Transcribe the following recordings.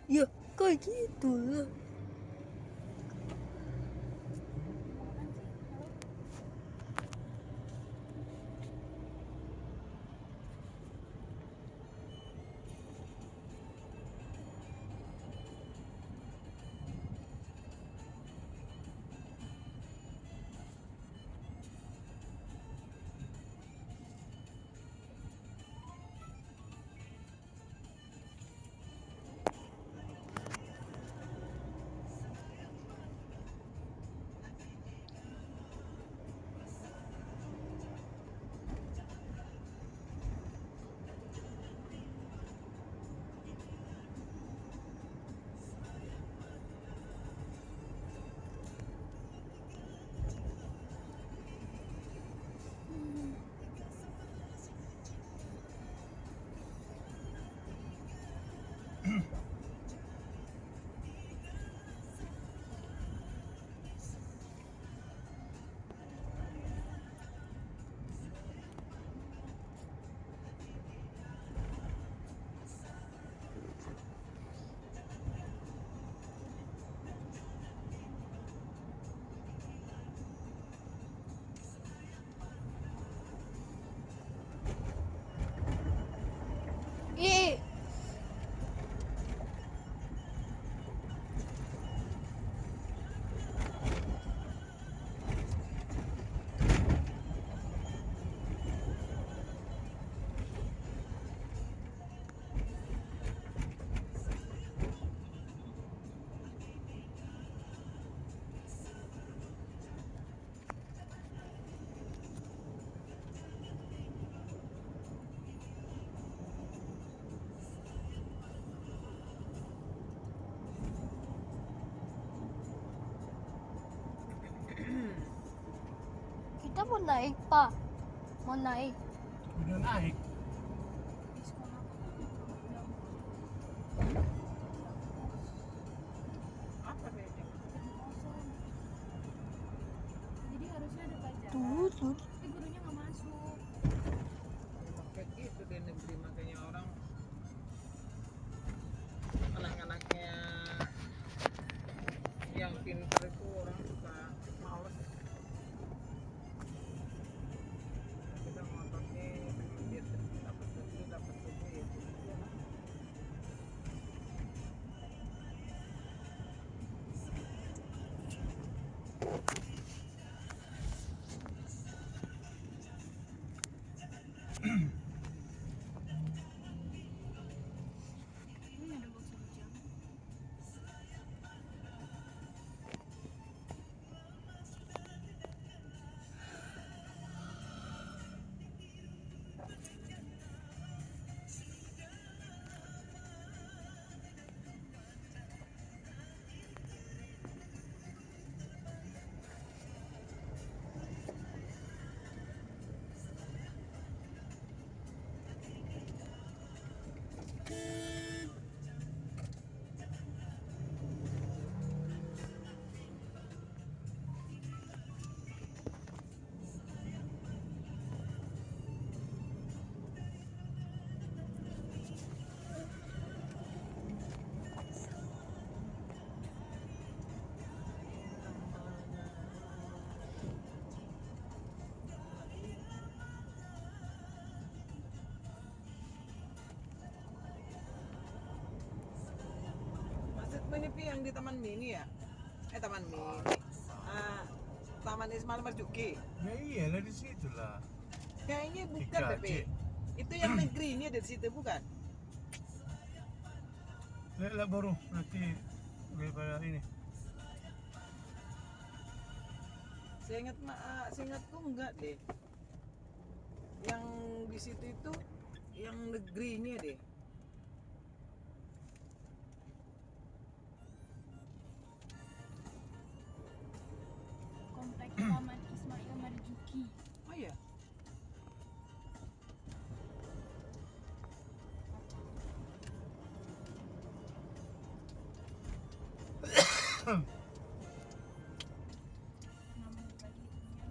Ya kayak gitu lah. Ih, kita mau naik pak, mau naik. Udah naik. Apa bedanya? Jadi harusnya ada pelajaran. Tuh. Tapi gurunya nggak masuk. Kayak gitu di negeri, makanya orang anak-anaknya yang pintar itu orang suka males. Kita ngototnya dia dapat duit ya gitu. Ini ada box hijau. Maksudmu ini Pi, yang di Taman Mini ya? Taman Mini. Ah, Taman Ismail Marzuki. Ya iyalah di situ lah. Kayaknya bukan deh, Pi. 3C. Itu yang negeri ini ada di situ bukan? Lihatlah baru nanti daripada ini. Seingatku enggak deh. Yang di situ itu yang negerinya deh. Komplek Taman Ismail Marzuki. Oh iya. Nama lagi itunya.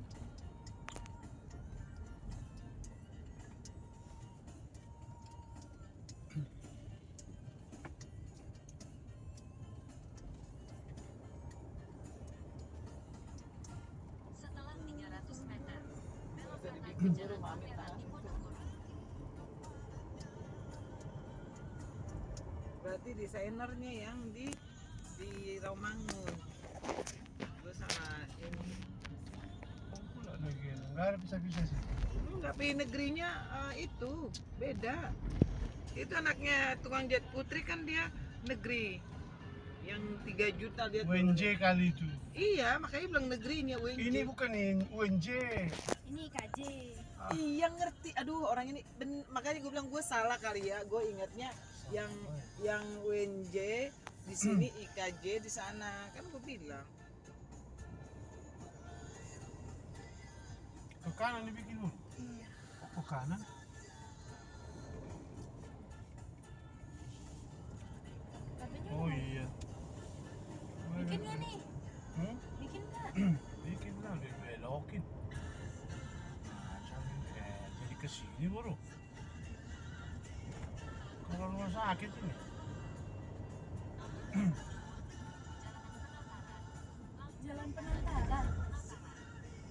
Baru mami tahan. Berarti desainernya yang di Rawamangun. Gue sama ini. Pula lagi. Enggak ada bisa-bisa sih. Tapi negerinya itu beda. Itu anaknya tukang jahit putri kan dia negeri. Yang 3 juta dia UNJ kali itu. Iya, makanya bilang negerinya UNJ. Ini bukan UNJ. Ini KJ. Iya ngerti. Aduh, orang ini makanya gue bilang gue salah kali ya. Gue ingatnya yang UNJ di sini IKJ di sana. Kan gue bilang. Ke kanan dibikin dulu. Iya. Ke kanan. Katanya Oh iya. bikin nggak nih? Hmm? Bikin nggak? Bikin lah, dibelokin. Jadi kesini baru. Kalau rumah sakit ini. Jalan penantaran.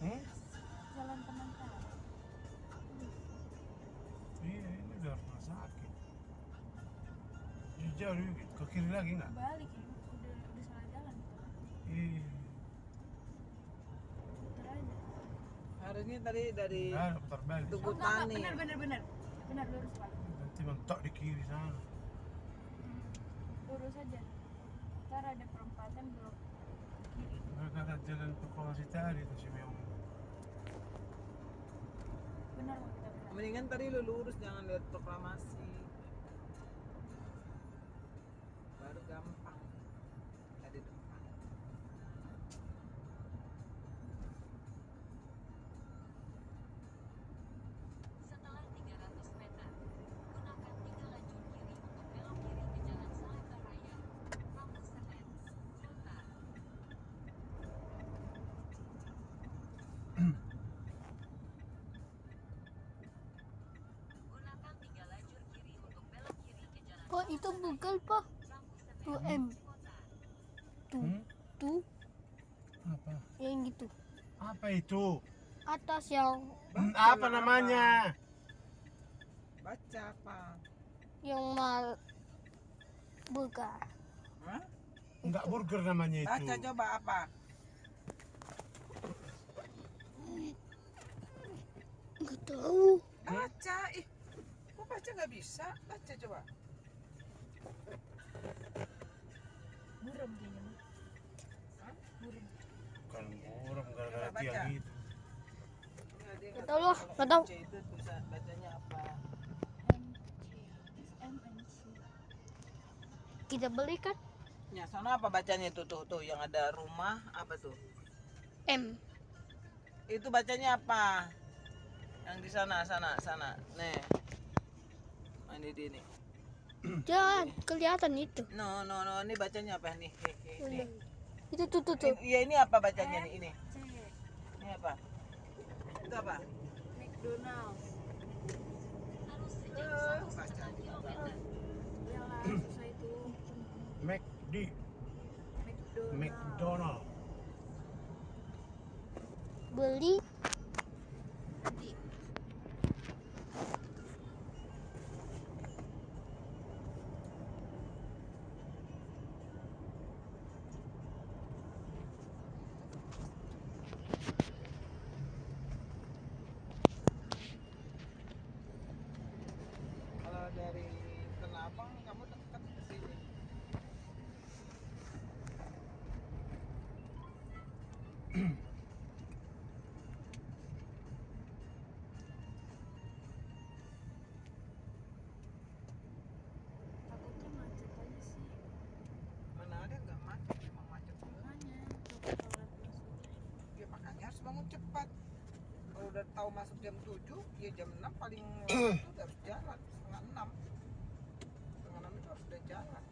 Hmm? Jalan penantaran. Iya, ini udah rumah sakit. Ini jauh dikit. Ke kiri lagi nggak? Balik ya. Udah salah jalan. Iya. Putar aja. Harusnya tadi dari Nah, putar balik. Tugu Oh enggak, Tani. benar lurus Pak. Nanti mentok di kiri sana. Lurus aja. Ntar ada perempatan belok kiri. Mereka ada jalan proklamasi tadi tuh si Meong. Benar mau kita benar. Mendingan tadi lu lurus, jangan lihat proklamasi. Baru gampang. Tadi depan. Setelah 300 meter, gunakan 3 lajur kiri untuk belok kiri ke Jalan Salemba Raya, Rambu Senen, Kota. Gunakan 3 lajur kiri untuk belok kiri ke Jalan Pak, itu bukan, Pak. Rambu Senen, 2M. Kota. Tuh, Hmm? tuh, Apa? yang gitu. Apa itu? Atas yang Apa namanya? Baca apa? mal burger. Hah? Enggak burger namanya itu. Baca coba apa? Nggak tahu. Baca, kok baca nggak bisa? Baca coba. Buram kayaknya. Mas. Hah? Buram. Bukan burung gara-gara Coba tiang baca. itu. Nggak tahu lah, kalau nggak tahu. C itu bisa bacanya apa? MNC. Kita beli kan? Ya, sana apa bacanya tuh yang ada rumah apa tuh? M. Itu bacanya apa? Yang di sana. Nih. Oh, ini dia nih. Jangan kelihatan itu. No, ini bacanya apa nih? Nih. Itu tuh. Iya, ini apa bacanya nih? Ini. C. Ini apa? Itu apa? McDonald's. Terus sejauh 1,5 Baca. kilometer. Yalah susah itu. McD, McDonald's. McDonald. Beli Nanti. Kalau dari Tanah Abang kamu dekat ke sini. Takutnya macet aja sih. Mana ada nggak macet? Emang macet banget. Makanya coba telat masuk. Ya makanya harus bangun cepat. Kalau udah tahu masuk jam 7, ya jam 6 paling lambat itu udah harus jalan. Setengah 6. Setengah 6 itu harus udah jalan.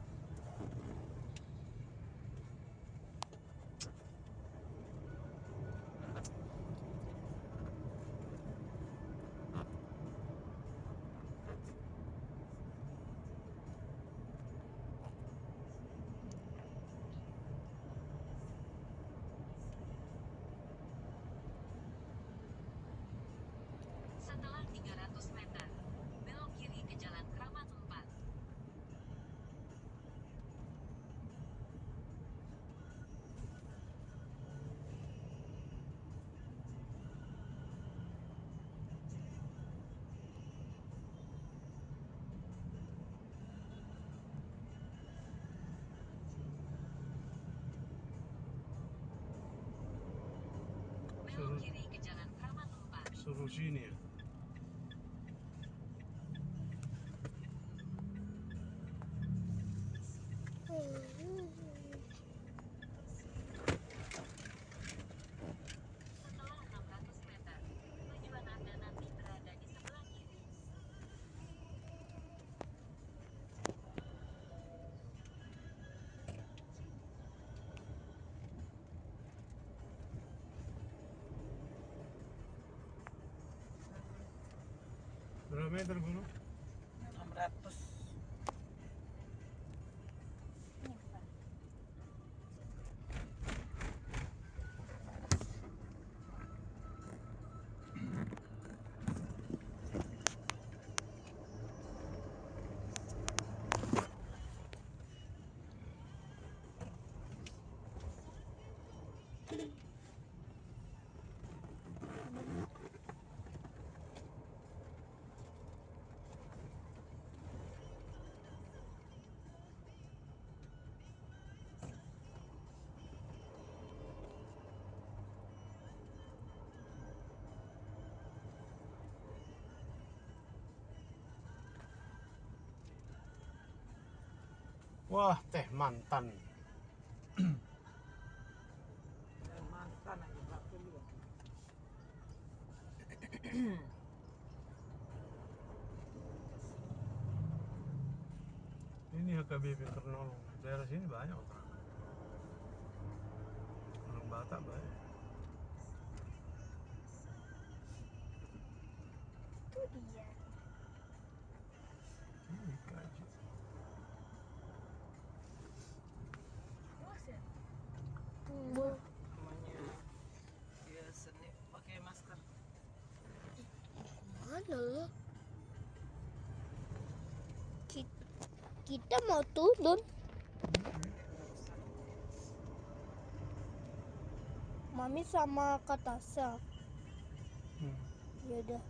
suruh sini ya. Setelah 600 meter, tujuan Anda nanti berada di sebelah kiri. Berapa meter gunung? 600. Wah, teh mantan. Dan mantan aja Pak juga. Ini HKBP Ternolong. Daerah sini banyak orang. Orang Batak banyak. Itu dia. Ini kaji. Luas ya? Namanya dia seni pakai masker. Mana? Kita mau turun. Mami sama Kak Tasya. Ya udah.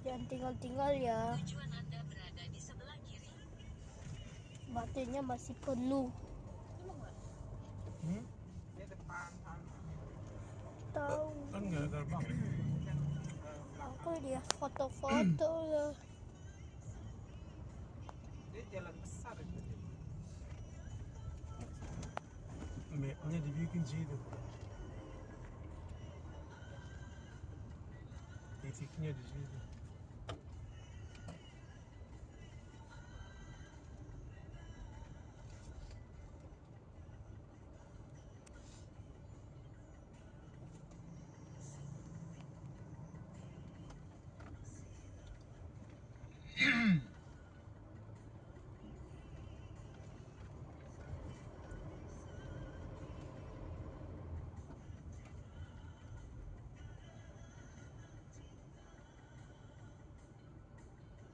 Jangan tinggal-tinggal ya. Tujuan Anda berada di sebelah kiri. Baterainya masih penuh. Dia depan sana. Tahu. Kan nggak ada gerbang. Aku lihat foto-foto lah. Dia jalan besar itu. Mapnya dibikin situ. Titiknya di situ.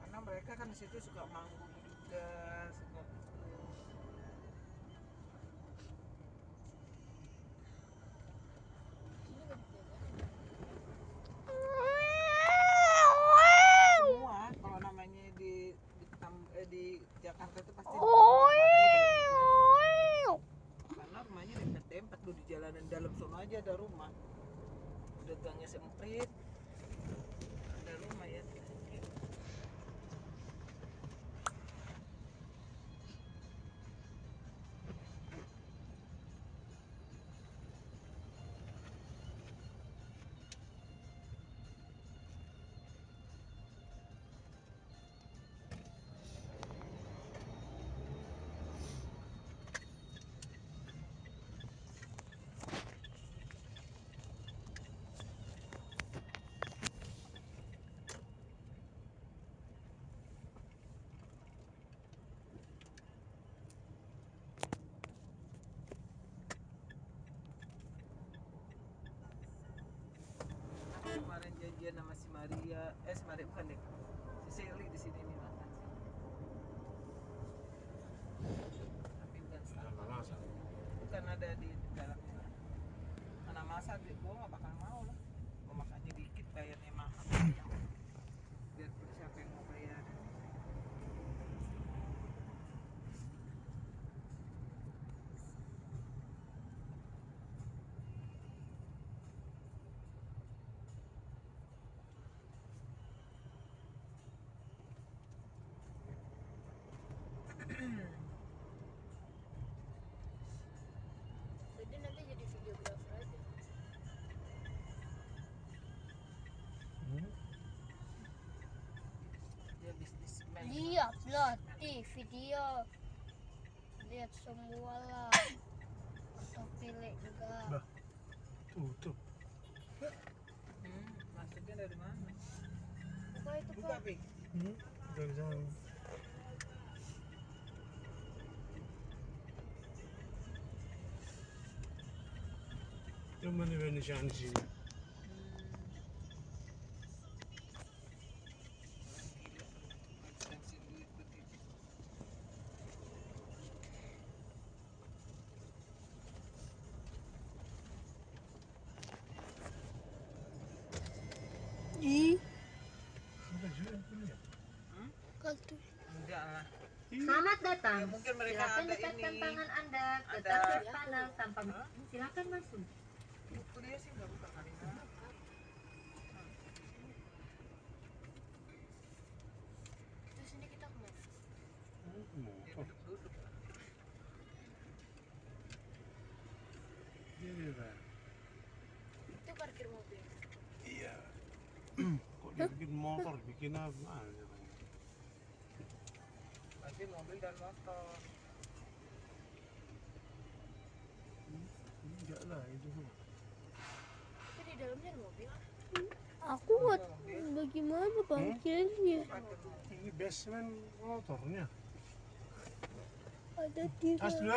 Karena mereka kan di situ suka manggung juga, suka semua kalau namanya di Jakarta itu pasti karena rumahnya dempet-dempet tuh di jalanan dalam sono aja ada rumah, udah gangnya sempit, ada rumah ya. Kemarin janjian sama si Maria, si Maria bukan deh, si Sally di sini nih makan sih. Tapi bukan Starbucks. Masa. Bukan ada di dalamnya. Mana masa gue nggak bakal mau lah. Gue makannya dikit, bayarnya mahal. Biar siapa yang mau bayar. video. Lihat semua lah. Atau pilih enggak. Bah. Tutup. Maksudnya dari mana? Buka itu Buka, Pak. Pik. Dari sana. Cuman Indonesia di sini. Kasih duit begitu. Ih, Sudah juga punya. kartu. Enggak lah. Selamat datang. Ya, mungkin mereka Silakan ada dekatkan ini. tangan Anda ke Ada- target panel tanpa silakan masuk. Kuliah sih enggak buka kali. Terus ini kita kemana? Dia Motor. duduk. Ini lah. Itu parkir mobil. Iya. Kok dia bikin motor, bikin apa? Pasti mobil dan motor. Enggak lah itu. Itu di dalamnya ada mobil. Aku buat bagaimana parkirnya? Parkir mobil. Ini basement motornya. Ada di Asli.